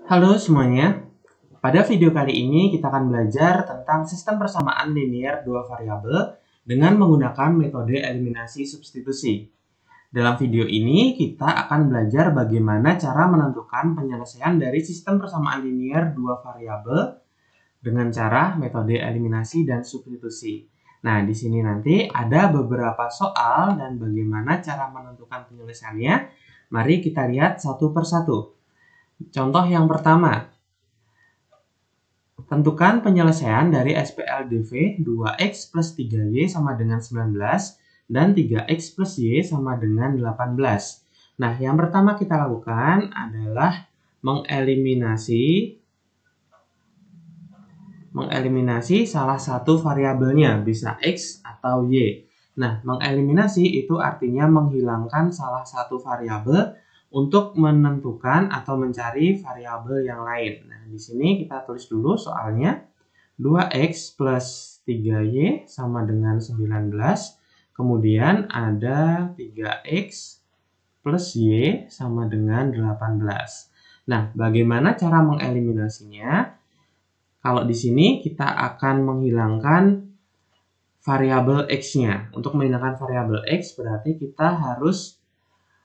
Halo semuanya, pada video kali ini kita akan belajar tentang sistem persamaan linear dua variabel dengan menggunakan metode eliminasi substitusi. Dalam video ini kita akan belajar bagaimana cara menentukan penyelesaian dari sistem persamaan linear dua variabel dengan cara metode eliminasi dan substitusi. Nah, di sini nanti ada beberapa soal dan bagaimana cara menentukan penyelesaiannya. Mari kita lihat satu persatu. Contoh yang pertama, tentukan penyelesaian dari SPLDV 2x plus 3y sama dengan 19 dan 3x plus y sama dengan 18. Nah, yang pertama kita lakukan adalah mengeliminasi salah satu variabelnya, bisa x atau y. Nah, mengeliminasi itu artinya menghilangkan salah satu variabel untuk menentukan atau mencari variabel yang lain. Nah, di sini kita tulis dulu soalnya. 2x plus 3y sama dengan 19. Kemudian ada 3x plus y sama dengan 18. Nah, bagaimana cara mengeliminasinya? Kalau di sini kita akan menghilangkan variabel x-nya. Untuk menghilangkan variabel x berarti kita harus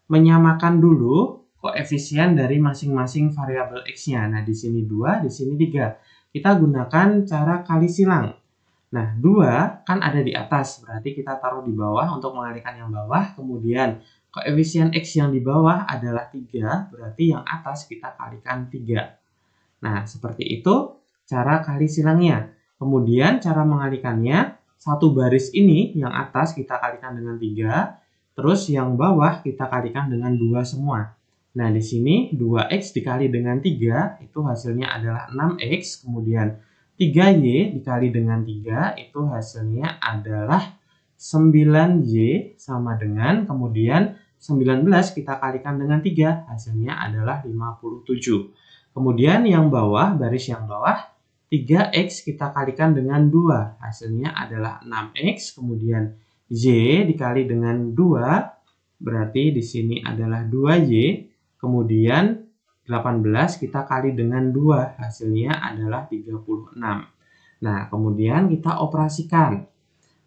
menyamakan dulu koefisien dari masing-masing variabel x-nya. Nah, di sini 2, di sini 3. Kita gunakan cara kali silang. Nah, 2 kan ada di atas, berarti kita taruh di bawah untuk mengalihkan yang bawah. Kemudian, koefisien x yang di bawah adalah 3, berarti yang atas kita kalikan 3. Nah, seperti itu cara kali silangnya. Kemudian, cara mengalihkannya, satu baris ini yang atas kita kalikan dengan 3. Terus yang bawah kita kalikan dengan 2 semua. Nah, di sini 2x dikali dengan 3 itu hasilnya adalah 6x. Kemudian 3y dikali dengan 3 itu hasilnya adalah 9y sama dengan, kemudian 19 kita kalikan dengan 3 hasilnya adalah 57. Kemudian yang bawah, baris yang bawah, 3x kita kalikan dengan 2 hasilnya adalah 6x. Kemudian y dikali dengan 2, berarti di sini adalah 2y. Kemudian 18 kita kali dengan 2, hasilnya adalah 36. Nah, kemudian kita operasikan.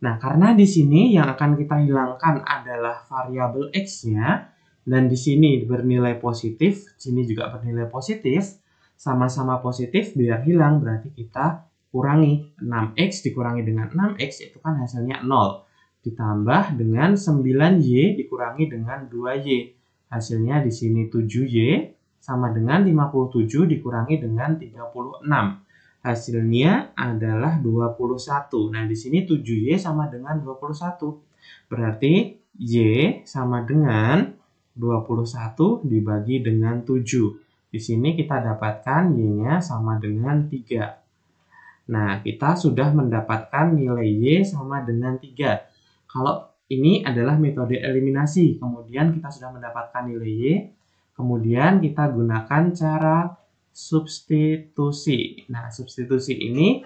Nah, karena di sini yang akan kita hilangkan adalah variabel x-nya, dan di sini bernilai positif, sini juga bernilai positif, sama-sama positif biar hilang, berarti kita kurangi. 6x dikurangi dengan 6x itu kan hasilnya 0. Ditambah dengan 9y dikurangi dengan 2y. Hasilnya di sini 7y sama dengan 57 dikurangi dengan 36. Hasilnya adalah 21. Nah, di sini 7y sama dengan 21. Berarti y sama dengan 21 dibagi dengan 7. Di sini kita dapatkan y-nya sama dengan 3. Nah, kita sudah mendapatkan nilai y sama dengan 3. Kalau ini adalah metode eliminasi, kemudian kita sudah mendapatkan nilai y, kemudian kita gunakan cara substitusi. Nah, substitusi ini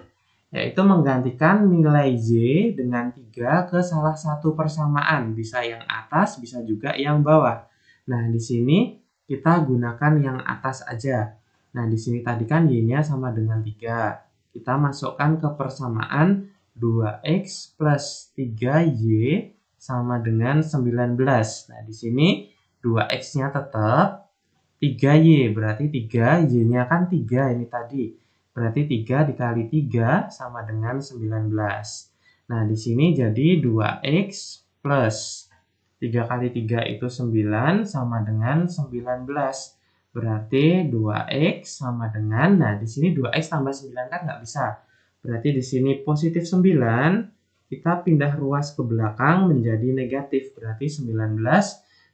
yaitu menggantikan nilai y dengan 3 ke salah satu persamaan, bisa yang atas, bisa juga yang bawah. Nah, di sini kita gunakan yang atas aja. Nah, di sini tadi kan y-nya sama dengan 3. Kita masukkan ke persamaan 2x plus 3y sama dengan 19. Nah, di sini 2x-nya tetap, 3y berarti 3, y-nya kan 3 ini tadi. Berarti 3 dikali 3 sama dengan 19. Nah, di sini jadi 2x plus 3 kali 3 itu 9 sama dengan 19. Berarti 2x sama dengan, nah di sini 2x tambah 9 kan nggak bisa. Berarti di sini positif 9, kita pindah ruas ke belakang menjadi negatif. Berarti 19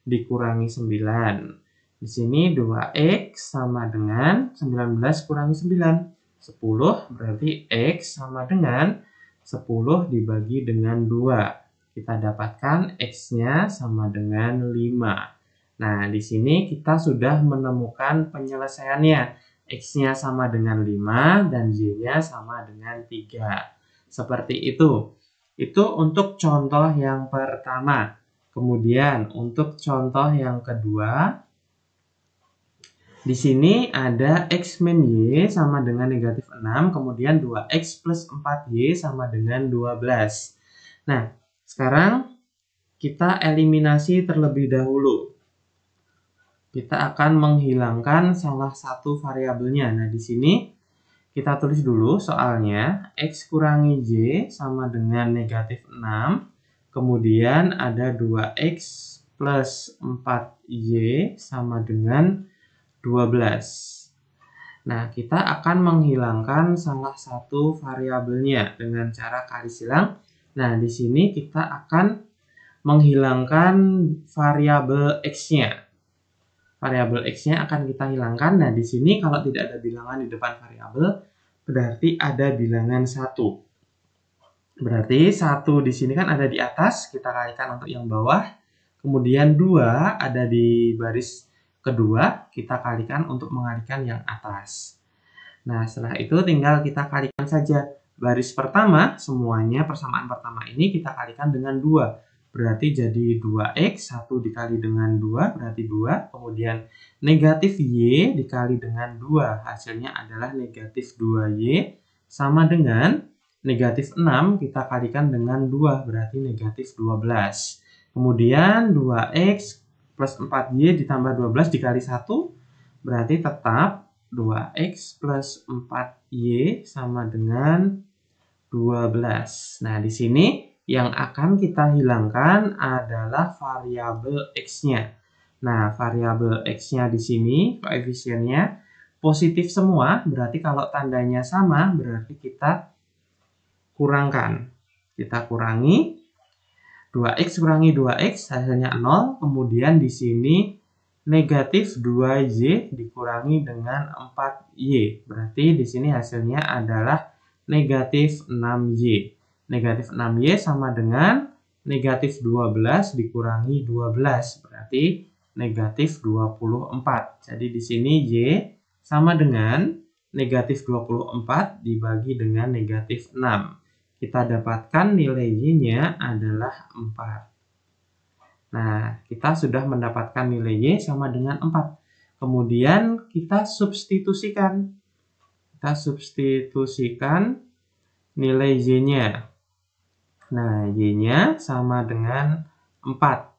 dikurangi 9. Di sini 2x sama dengan 19 kurangi 9. 10, berarti x sama dengan 10 dibagi dengan 2. Kita dapatkan x-nya sama dengan 5. Nah, di sini kita sudah menemukan penyelesaiannya. X-nya sama dengan 5 dan Y-nya sama dengan 3. Seperti itu. Itu untuk contoh yang pertama. Kemudian untuk contoh yang kedua, Di sini ada X min Y sama dengan negatif 6, kemudian 2X plus 4Y sama dengan 12. Nah, sekarang kita eliminasi terlebih dahulu. Kita akan menghilangkan salah satu variabelnya. Nah, di sini kita tulis dulu soalnya. X kurangi Y sama dengan negatif 6. Kemudian ada 2X plus 4Y sama dengan 12. Nah, kita akan menghilangkan salah satu variabelnya dengan cara kali silang. Nah, di sini kita akan menghilangkan variabel X-nya. Variabel X-nya akan kita hilangkan. Nah, di sini kalau tidak ada bilangan di depan variabel, berarti ada bilangan 1. Berarti 1 di sini kan ada di atas, kita kalikan untuk yang bawah. Kemudian 2 ada di baris kedua, kita kalikan untuk mengalikan yang atas. Nah, setelah itu tinggal kita kalikan saja. Baris pertama, semuanya persamaan pertama ini kita kalikan dengan 2. Berarti jadi 2X, 1 dikali dengan 2, berarti 2. Kemudian negatif Y dikali dengan 2, hasilnya adalah negatif 2Y. Sama dengan negatif 6, kita kalikan dengan 2, berarti negatif 12. Kemudian 2X plus 4Y ditambah 12 dikali 1, berarti tetap 2X plus 4Y sama dengan 12. Nah, di sini yang akan kita hilangkan adalah variabel X-nya. Nah, variabel X-nya di sini, koefisiennya positif semua, berarti kalau tandanya sama, berarti kita kurangkan. Kita kurangi 2X kurangi 2X hasilnya 0, kemudian di sini negatif 2Y dikurangi dengan 4Y. Berarti di sini hasilnya adalah negatif 6Y. Negatif 6Y sama dengan negatif 12 dikurangi 12. Berarti negatif 24. Jadi di sini Y sama dengan negatif 24 dibagi dengan negatif 6. Kita dapatkan nilai Y-nya adalah 4. Nah, kita sudah mendapatkan nilai Y sama dengan 4. Kemudian kita substitusikan. Kita substitusikan nilai Y-nya. Nah, Y-nya sama dengan 4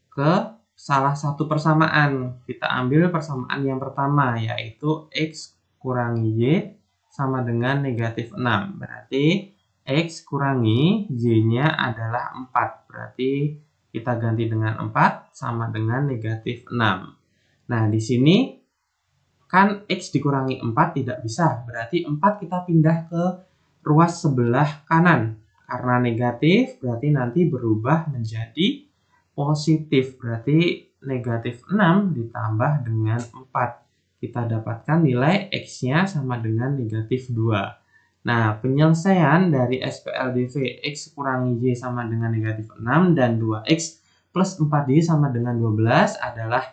ke salah satu persamaan. Kita ambil persamaan yang pertama, yaitu X kurangi Y sama dengan negatif 6. Berarti X kurangi Y-nya adalah 4. Berarti kita ganti dengan 4 sama dengan negatif 6. Nah, di sini kan X dikurangi 4 tidak bisa. Berarti 4 kita pindah ke ruas sebelah kanan. Karena negatif, berarti nanti berubah menjadi positif. Berarti negatif 6 ditambah dengan 4. Kita dapatkan nilai X-nya sama dengan negatif 2. Nah, penyelesaian dari SPLDV X kurangi Y sama dengan negatif 6 dan 2X plus 4Y sama dengan 12 adalah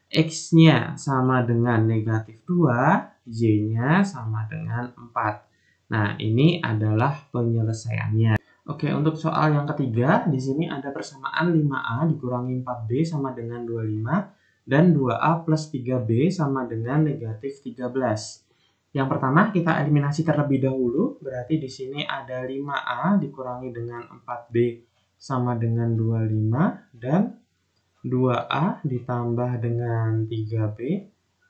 X-nya sama dengan negatif 2, Y-nya sama dengan 4. Nah, ini adalah penyelesaiannya. Oke, untuk soal yang ketiga, di sini ada persamaan 5A dikurangi 4B sama dengan 25 dan 2A plus 3B sama dengan negatif 13. Yang pertama kita eliminasi terlebih dahulu, berarti di sini ada 5A dikurangi dengan 4B sama dengan 25 dan 2A ditambah dengan 3B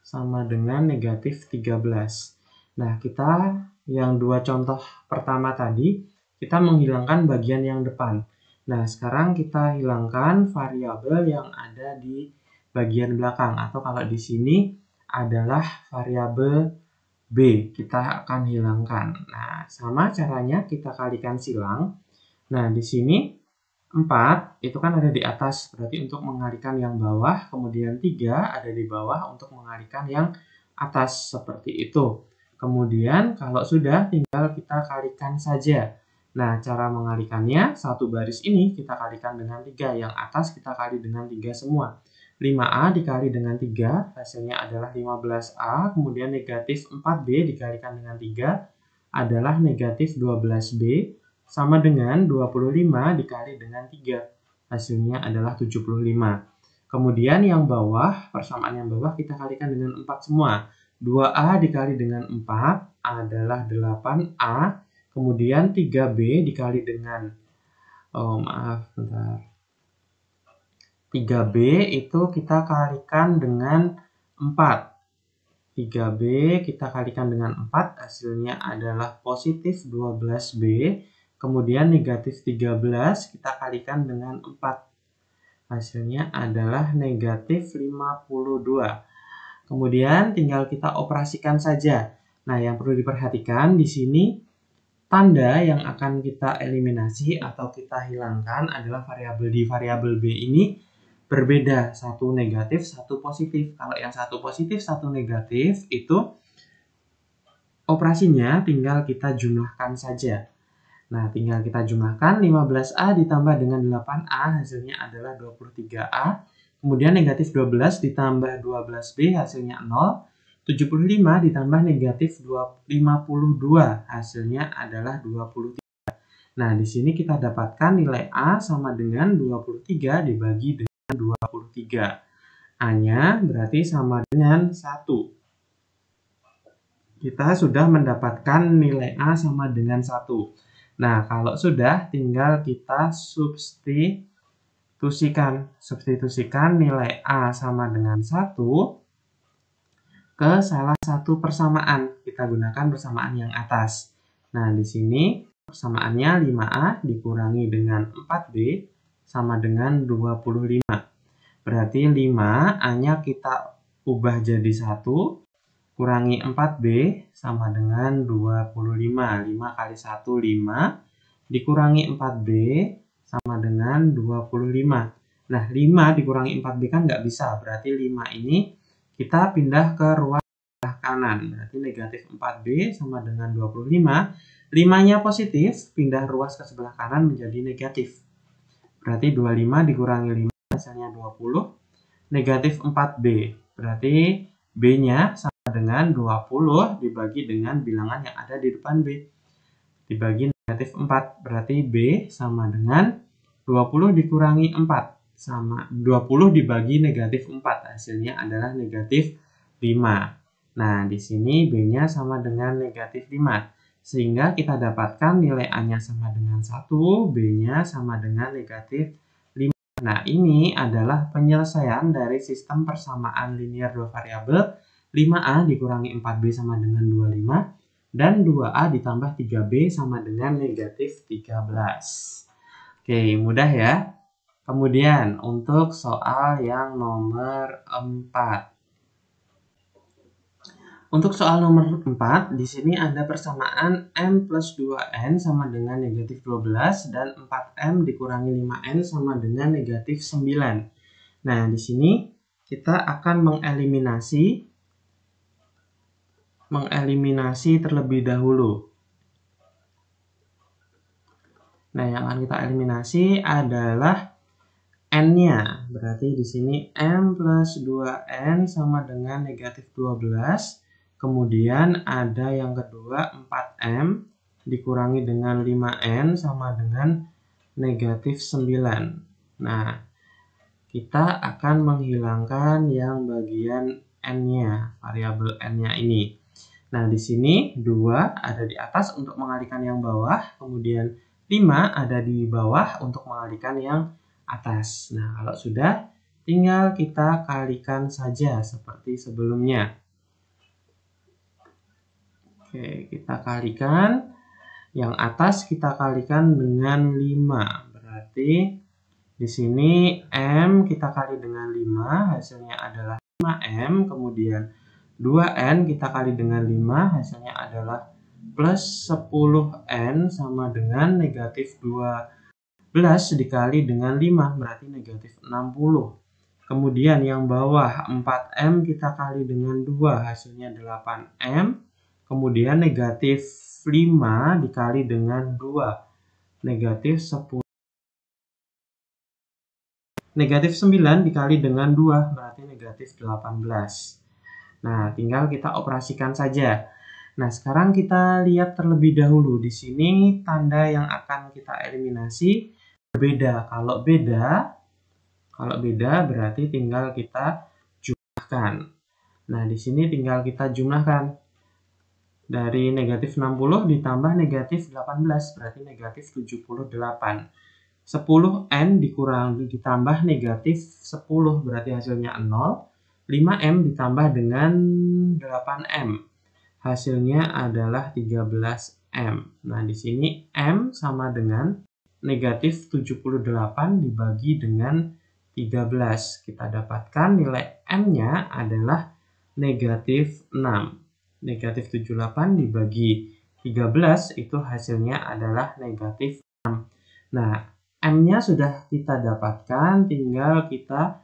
sama dengan negatif 13. Nah, kita yang dua contoh pertama tadi, kita menghilangkan bagian yang depan. Nah, sekarang kita hilangkan variabel yang ada di bagian belakang, atau kalau di sini adalah variabel B, kita akan hilangkan. Nah, sama caranya kita kalikan silang. Nah, di sini 4 itu kan ada di atas, berarti untuk mengalihkan yang bawah, kemudian 3 ada di bawah untuk mengalihkan yang atas, seperti itu. Kemudian kalau sudah, tinggal kita kalikan saja. Nah, cara mengalihkannya, satu baris ini kita kalikan dengan 3, yang atas kita kali dengan 3 semua. 5A dikali dengan 3, hasilnya adalah 15A, kemudian negatif 4B dikalikan dengan 3 adalah negatif 12B, sama dengan 25 dikali dengan 3, hasilnya adalah 75. Kemudian yang bawah, persamaan yang bawah kita kalikan dengan 4 semua. 2A dikali dengan 4 adalah 8A. Kemudian 3B dikali dengan, 3B itu kita kalikan dengan 4. 3B kita kalikan dengan 4, hasilnya adalah positif 12B. Kemudian negatif 13 kita kalikan dengan 4. Hasilnya adalah negatif 52. Kemudian tinggal kita operasikan saja. Nah, yang perlu diperhatikan di sini tanda yang akan kita eliminasi atau kita hilangkan adalah variabel di variabel B ini berbeda, satu negatif, satu positif. Kalau yang satu positif, satu negatif itu operasinya tinggal kita jumlahkan saja. Nah, tinggal kita jumlahkan 15A ditambah dengan 8A hasilnya adalah 23A. Kemudian negatif 12 ditambah 12B hasilnya 0. 75 ditambah negatif 52 hasilnya adalah 23. Nah, di sini kita dapatkan nilai A sama dengan 23 dibagi dengan 23. A-nya berarti sama dengan 1. Kita sudah mendapatkan nilai A sama dengan 1. Nah, kalau sudah tinggal kita substitusikan nilai A sama dengan 1 ke salah satu persamaan. Kita gunakan persamaan yang atas. Nah, di sini persamaannya 5A dikurangi dengan 4B sama dengan 25. Berarti 5, A-nya kita ubah jadi 1. Kurangi 4B sama dengan 25. 5 kali 1, 5. Dikurangi 4B sama dengan 25. Nah, 5 dikurangi 4B kan nggak bisa. Berarti 5 ini kita pindah ke ruas sebelah kanan. Berarti negatif 4B sama dengan 25. 5-nya positif, pindah ruas ke sebelah kanan menjadi negatif. Berarti 25 dikurangi 5 hasilnya 20. Negatif 4B. Berarti B-nya dengan 20 dibagi dengan bilangan yang ada di depan B. Dibagi negatif 4. Berarti B sama dengan 20 dikurangi 4. Sama 20 dibagi negatif 4. Hasilnya adalah negatif 5. Nah, di sini B-nya sama dengan negatif 5. Sehingga kita dapatkan nilai A-nya sama dengan 1, B-nya sama dengan negatif 5. Nah, ini adalah penyelesaian dari sistem persamaan linear dua variabel. 5A dikurangi 4B sama dengan 25. Dan 2A ditambah 3B sama dengan negatif 13. Oke, mudah ya. Kemudian untuk soal yang nomor 4. Untuk soal nomor 4, di sini ada persamaan M plus 2N sama dengan negatif 12 dan 4M dikurangi 5N sama dengan negatif 9. Nah, di sini kita akan mengeliminasi terlebih dahulu. Nah, yang akan kita eliminasi adalah N-nya. Berarti di sini M plus 2N sama dengan negatif 12. Kemudian ada yang kedua 4M dikurangi dengan 5N sama dengan negatif 9. Nah, kita akan menghilangkan yang bagian N-nya, variabel N-nya ini. Nah, di sini 2 ada di atas untuk mengalihkan yang bawah, kemudian 5 ada di bawah untuk mengalihkan yang atas. Nah, kalau sudah, tinggal kita kalikan saja seperti sebelumnya. Oke, kita kalikan. Yang atas kita kalikan dengan 5. Berarti di sini M kita kali dengan 5, hasilnya adalah 5M. Kemudian 2N kita kali dengan 5, hasilnya adalah plus 10N sama dengan negatif 12 dikali dengan 5, berarti negatif 60. Kemudian yang bawah 4M kita kali dengan 2, hasilnya 8M. Kemudian negatif 5 dikali dengan 2, negatif 10. Negatif 9 dikali dengan 2, berarti negatif 18. Nah, tinggal kita operasikan saja. Nah, sekarang kita lihat terlebih dahulu. Di sini tanda yang akan kita eliminasi berbeda. Kalau beda, Kalau beda berarti tinggal kita jumlahkan. Nah, di sini tinggal kita jumlahkan. Dari negatif 60 ditambah negatif 18 berarti negatif 78. 10n ditambah negatif 10 berarti hasilnya 0. 5m ditambah dengan 8m. Hasilnya adalah 13m. Nah, di sini m sama dengan negatif 78 dibagi dengan 13. Kita dapatkan nilai m-nya adalah negatif 6. Negatif 78 dibagi 13 itu hasilnya adalah negatif 6. Nah, m-nya sudah kita dapatkan, tinggal kita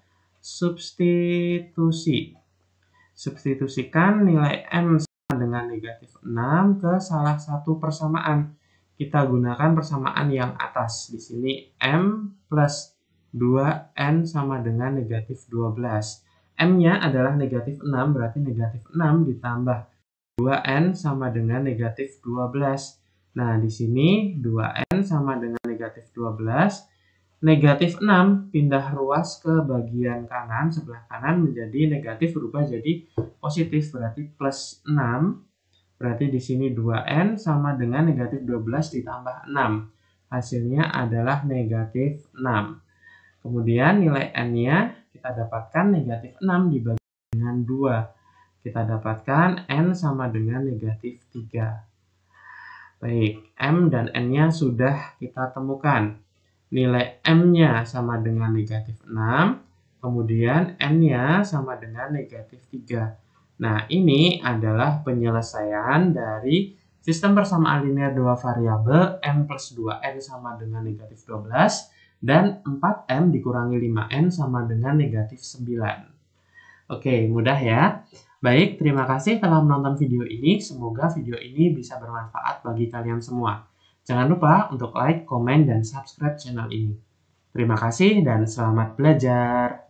substitusikan nilai m sama dengan negatif 6 ke salah satu persamaan. Kita gunakan persamaan yang atas. Di sini m plus 2n sama dengan negatif 12. M-nya adalah negatif 6, berarti negatif 6 ditambah 2n sama dengan negatif 12. Nah, di sini 2n sama dengan negatif 12. Negatif 6 pindah ruas ke bagian kanan, sebelah kanan menjadi negatif berubah jadi positif, berarti plus 6. Berarti di sini 2n sama dengan negatif 12 ditambah 6. Hasilnya adalah negatif 6. Kemudian nilai n-nya kita dapatkan negatif 6 dibagi dengan 2. Kita dapatkan n sama dengan negatif 3. Baik, m dan n-nya sudah kita temukan. Nilai m-nya sama dengan negatif 6, kemudian n-nya sama dengan negatif 3. Nah, ini adalah penyelesaian dari sistem persamaan linear dua variabel m plus 2n sama dengan negatif 12 dan 4m dikurangi 5n sama dengan negatif 9. Oke, mudah ya. Baik, terima kasih telah menonton video ini. Semoga video ini bisa bermanfaat bagi kalian semua. Jangan lupa untuk like, komen, dan subscribe channel ini. Terima kasih dan selamat belajar.